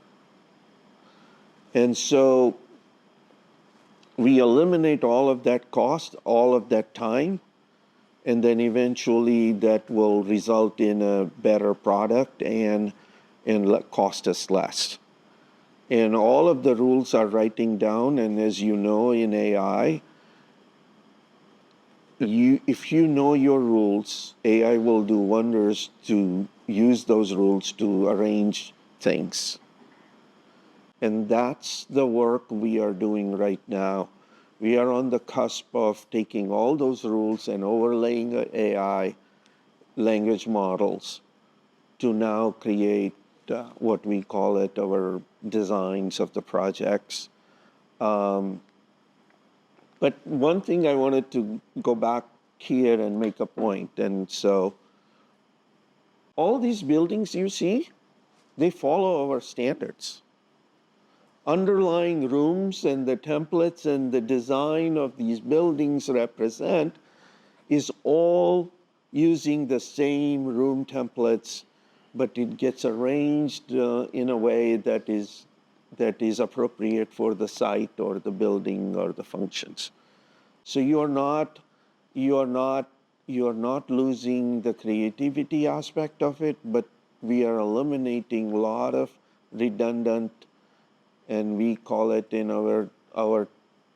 Speaker 3: And so we eliminate all of that cost, all of that time, and then eventually that will result in a better product and cost us less. And all of the rules are writing down, and as you know in AI, if you know your rules, AI will do wonders to use those rules to arrange things. And that's the work we are doing right now. We are on the cusp of taking all those rules and overlaying AI language models to now create what we call it our designs of the projects. But one thing I wanted to go back here and make a point. And so all these buildings you see, they follow our standards. Underlying rooms and the templates and the design of these buildings represent is all using the same room templates, but it gets arranged in a way that is appropriate for the site or the building or the functions. So you're not losing the creativity aspect of it, but we are eliminating a lot of redundant, and we call it in our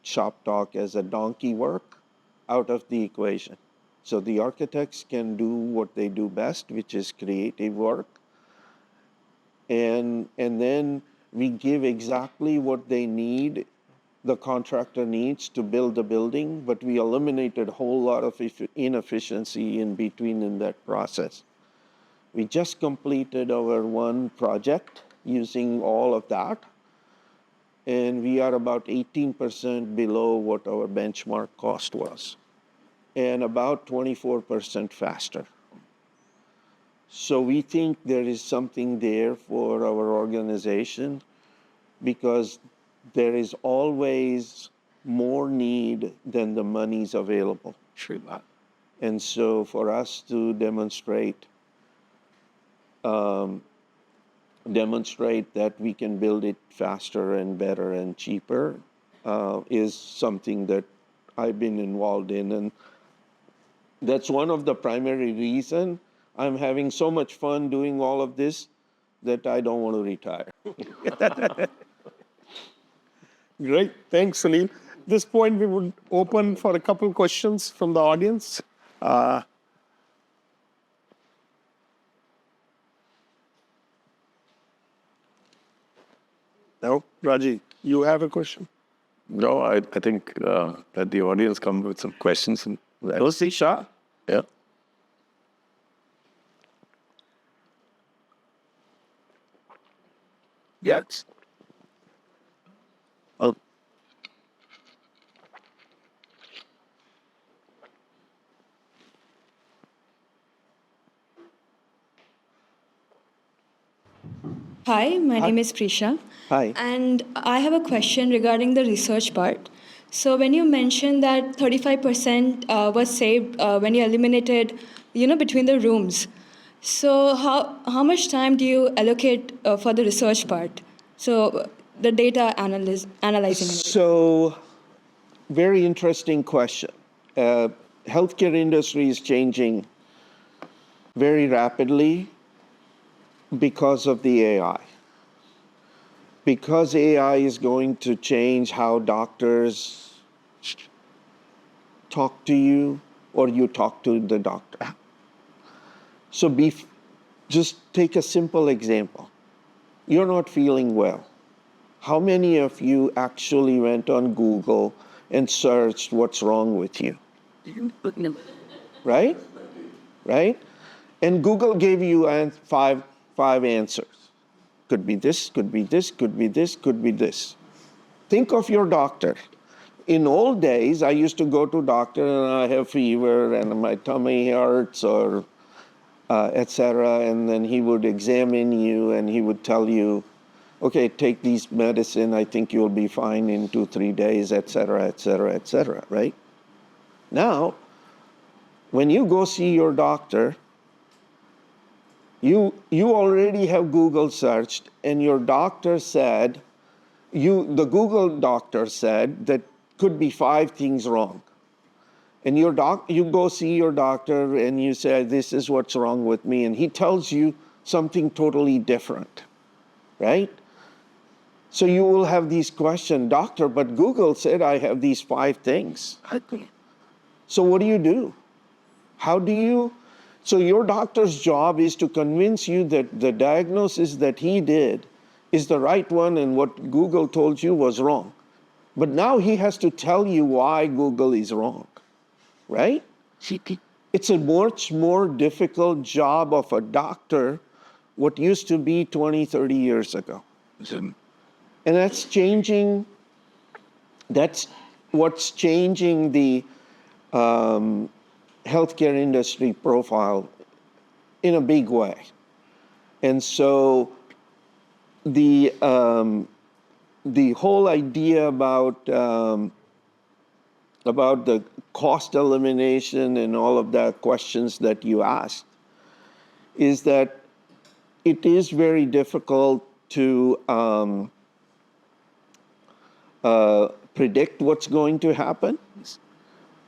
Speaker 3: shop talk as a donkey work, out of the equation. So the architects can do what they do best, which is creative work. And then we give exactly what they need, the contractor needs to build the building, but we eliminated a whole lot of inefficiency in between in that process. We just completed our one project using all of that, and we are about 18% below what our benchmark cost was, and about 24% faster. So we think there is something there for our organization, because there is always more need than the money's available.
Speaker 5: True that.
Speaker 3: And so for us to demonstrate demonstrate that we can build it faster and better and cheaper is something that I've been involved in. And that's one of the primary reasons I'm having so much fun doing all of this that I don't want to retire.
Speaker 2: Great. Thanks, Sunil. At this point, we would open for a couple questions from the audience. No, Rajeev, you have a question?
Speaker 4: No, I think that the audience come with some questions. And
Speaker 3: Prof Shah?
Speaker 4: yeah.
Speaker 3: Yes. Oh.
Speaker 6: Hi, my name is Prisha.
Speaker 3: Hi.
Speaker 6: And I have a question regarding the research part. So when you mentioned that 35% was saved when you eliminated, between the rooms. So how much time do you allocate for the research part? So the data analyzing.
Speaker 3: So, very interesting question. Healthcare industry is changing very rapidly because of the AI. Because AI is going to change how doctors talk to you or you talk to the doctor. So just take a simple example. You're not feeling well. How many of you actually went on Google and searched what's wrong with you? Right? Right? And Google gave you five answers. Could be this, could be this, could be this, could be this. Think of your doctor. In old days, I used to go to doctor and I have fever and my tummy hurts or etc. And then he would examine you and he would tell you, okay, take these medicine, I think you'll be fine in 2-3 days, etc., etc., etc., right? Now, when you go see your doctor, you already have Google searched and your doctor said, the Google doctor said that could be 5 things wrong. And you go see your doctor and you say, this is what's wrong with me. And he tells you something totally different, right? So you will have these questions, doctor, but Google said I have these 5 things. So what do? So your doctor's job is to convince you that the diagnosis that he did is the right one and what Google told you was wrong. But now he has to tell you why Google is wrong, right? It's a much more difficult job of a doctor what used to be 20, 30 years ago. And that's changing, that's what's changing the healthcare industry profile in a big way. And so the whole idea about the cost elimination and all of the questions that you asked is that it is very difficult to predict what's going to happen,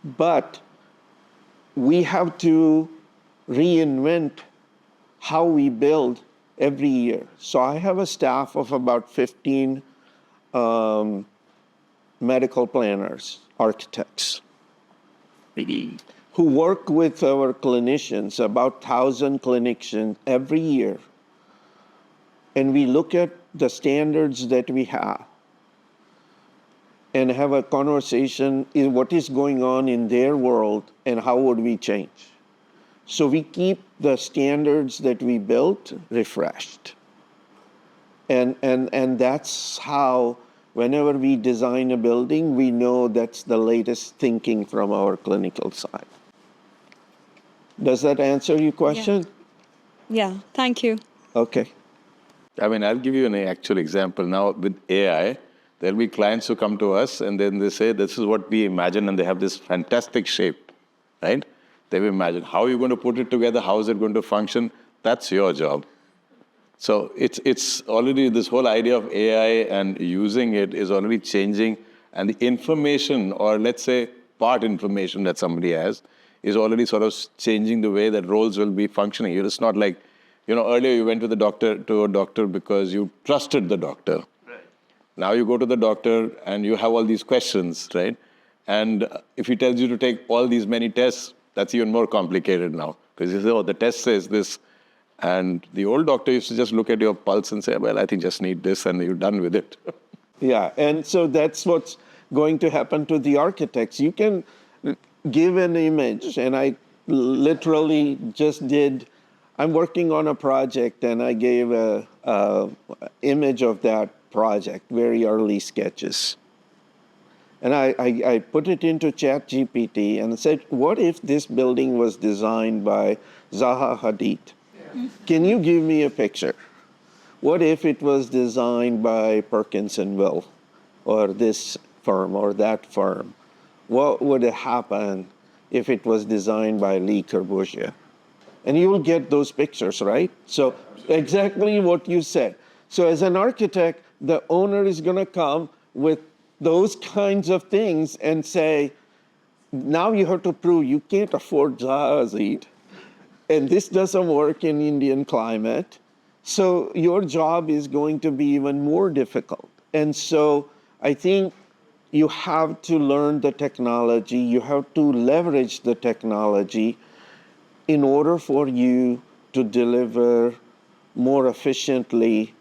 Speaker 3: but we have to reinvent how we build every year. So I have a staff of about 15 medical planners, architects, who work with our clinicians, about 1,000 clinicians every year. And we look at the standards that we have and have a conversation in what is going on in their world and how would we change. So we keep the standards that we built refreshed. And that's how, whenever we design a building, we know that's the latest thinking from our clinical side. Does that answer your question?
Speaker 6: Yeah, thank you.
Speaker 3: Okay.
Speaker 4: I mean, I'll give you an actual example. Now, with AI, there'll be clients who come to us and then they say, this is what we imagine, and they have this fantastic shape, right? They've imagined. How are you going to put it together? How is it going to function? That's your job. So it's already, this whole idea of AI and using it is already changing, and the information, or let's say part information that somebody has, is already sort of changing the way that roles will be functioning. It's not like, earlier you went to a doctor because you trusted the doctor. Right. Now you go to the doctor and you have all these questions, right? And if he tells you to take all these many tests, that's even more complicated now. Because you say, oh, the test says this. And the old doctor used to just look at your pulse and say, well, I think just need this, and you're done with it.
Speaker 3: Yeah, and so that's what's going to happen to the architects. You can give an image, and I literally just did, I'm working on a project, and I gave a image of that project, very early sketches. And I put it into ChatGPT and said, what if this building was designed by Zaha Hadid? Can you give me a picture? What if it was designed by Perkins and Will, or this firm or that firm? What would happen if it was designed by 𝐾𝐞𝐬𝐢𝐳? And you will get those pictures, right? So exactly what you said. So as an architect, the owner is going to come with those kinds of things and say, now you have to prove you can't afford Zaha Hadid, and this doesn't work in Indian climate. So your job is going to be even more difficult. And so I think you have to learn the technology, you have to leverage the technology in order for you to deliver more efficiently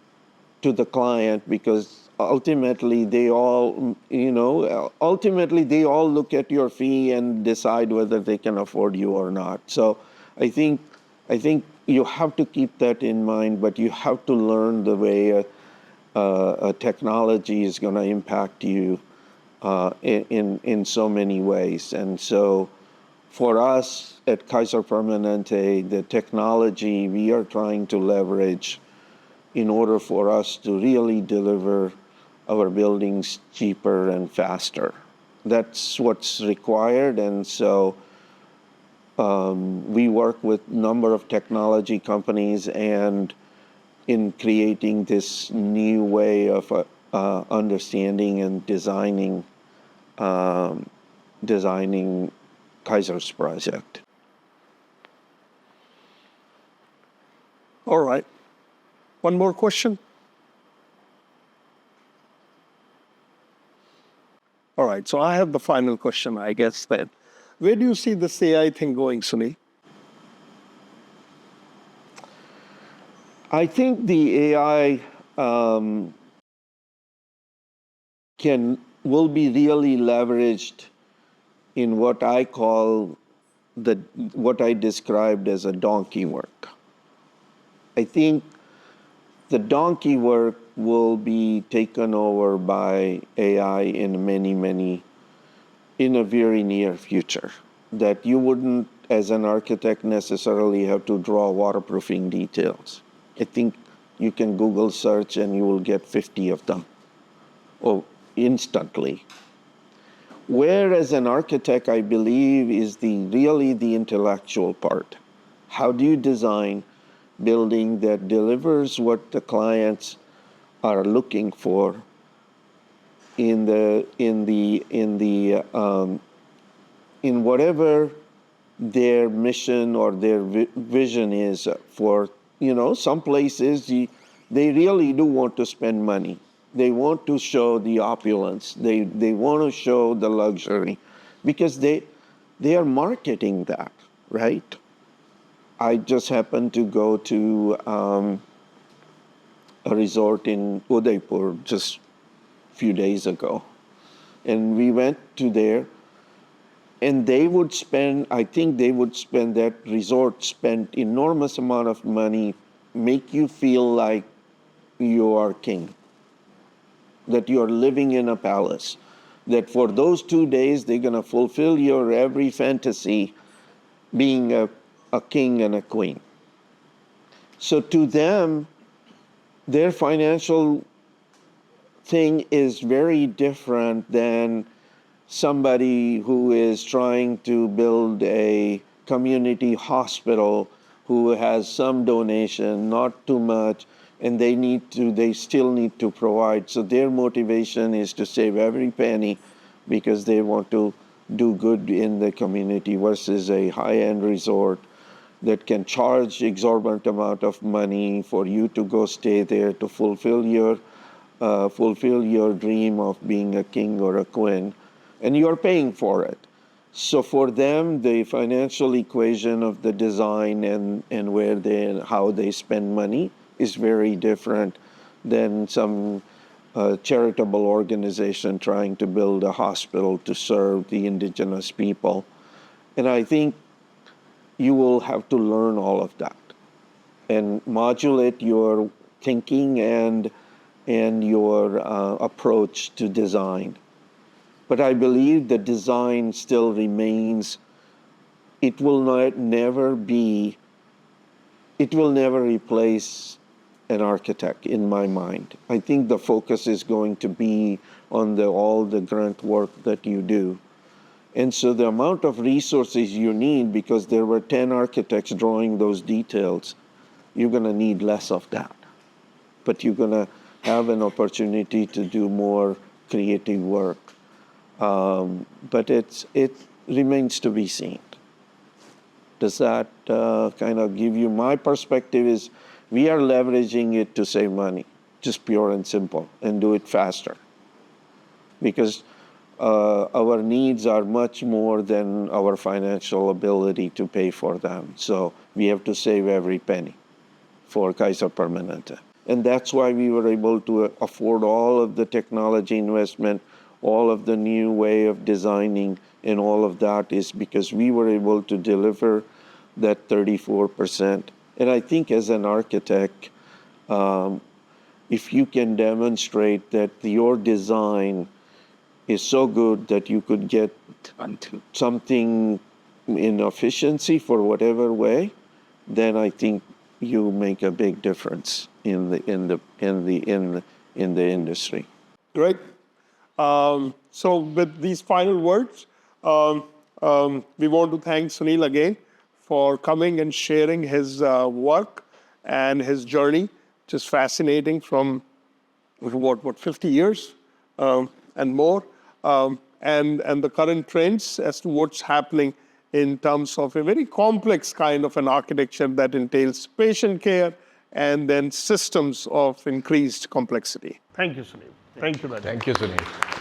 Speaker 3: to the client, because ultimately they all, they all look at your fee and decide whether they can afford you or not. So I think you have to keep that in mind, but you have to learn the way a technology is going to impact you in so many ways. And so for us at Kaiser Permanente, the technology we are trying to leverage in order for us to really deliver our buildings cheaper and faster. That's what's required. And so we work with a number of technology companies and in creating this new way of understanding and designing Kaiser's project.
Speaker 2: All right. One more question? All right, so I have the final question, I guess, then. Where do you see this AI thing going, Sunil?
Speaker 3: I think the AI will be really leveraged in what I call what I described as a donkey work. I think the donkey work will be taken over by AI in a very near future, that you wouldn't, as an architect, necessarily have to draw waterproofing details. I think you can Google search and you will get 50 of them instantly. Whereas an architect, I believe, is really the intellectual part. How do you design building that delivers what the clients are looking for in whatever their mission or their vision is for, some places they really do want to spend money. They want to show the opulence. They want to show the luxury because they are marketing that, right? I just happened to go to a resort in Udaipur just a few days ago. And we went to there, and that resort spent enormous amount of money, make you feel like you are king, that you are living in a palace, that for those 2 days they're going to fulfill your every fantasy being a king and a queen. So to them, their financial thing is very different than somebody who is trying to build a community hospital who has some donation, not too much, and they still need to provide. So their motivation is to save every penny because they want to do good in the community versus a high-end resort that can charge exorbitant amount of money for you to go stay there to fulfill your dream of being a king or a queen, and you're paying for it. So for them, the financial equation of the design and how they spend money is very different than some charitable organization trying to build a hospital to serve the indigenous people. And I think you will have to learn all of that and modulate your thinking and your approach to design. But I believe the design still remains, it will never replace an architect in my mind. I think the focus is going to be on all the grunt work that you do. And so the amount of resources you need, because there were 10 architects drawing those details, you're going to need less of that. But you're going to have an opportunity to do more creative work. But it remains to be seen. Does that kind of give you my perspective? Is we are leveraging it to save money, just pure and simple, and do it faster. Because our needs are much more than our financial ability to pay for them. So we have to save every penny for Kaiser Permanente. And that's why we were able to afford all of the technology investment, all of the new way of designing, and all of that is because we were able to deliver that 34%. And I think as an architect, if you can demonstrate that your design is so good that you could get something in efficiency for whatever way, then I think you make a big difference in the industry.
Speaker 2: Great. So with these final words, we want to thank Sunil again for coming and sharing his work and his journey, which is fascinating from what 50 years and more, and the current trends as to what's happening in terms of a very complex kind of an architecture that entails patient care and then systems of increased complexity. Thank you, Sunil. Thank you, Rajeev.
Speaker 4: Thank you, Sunil.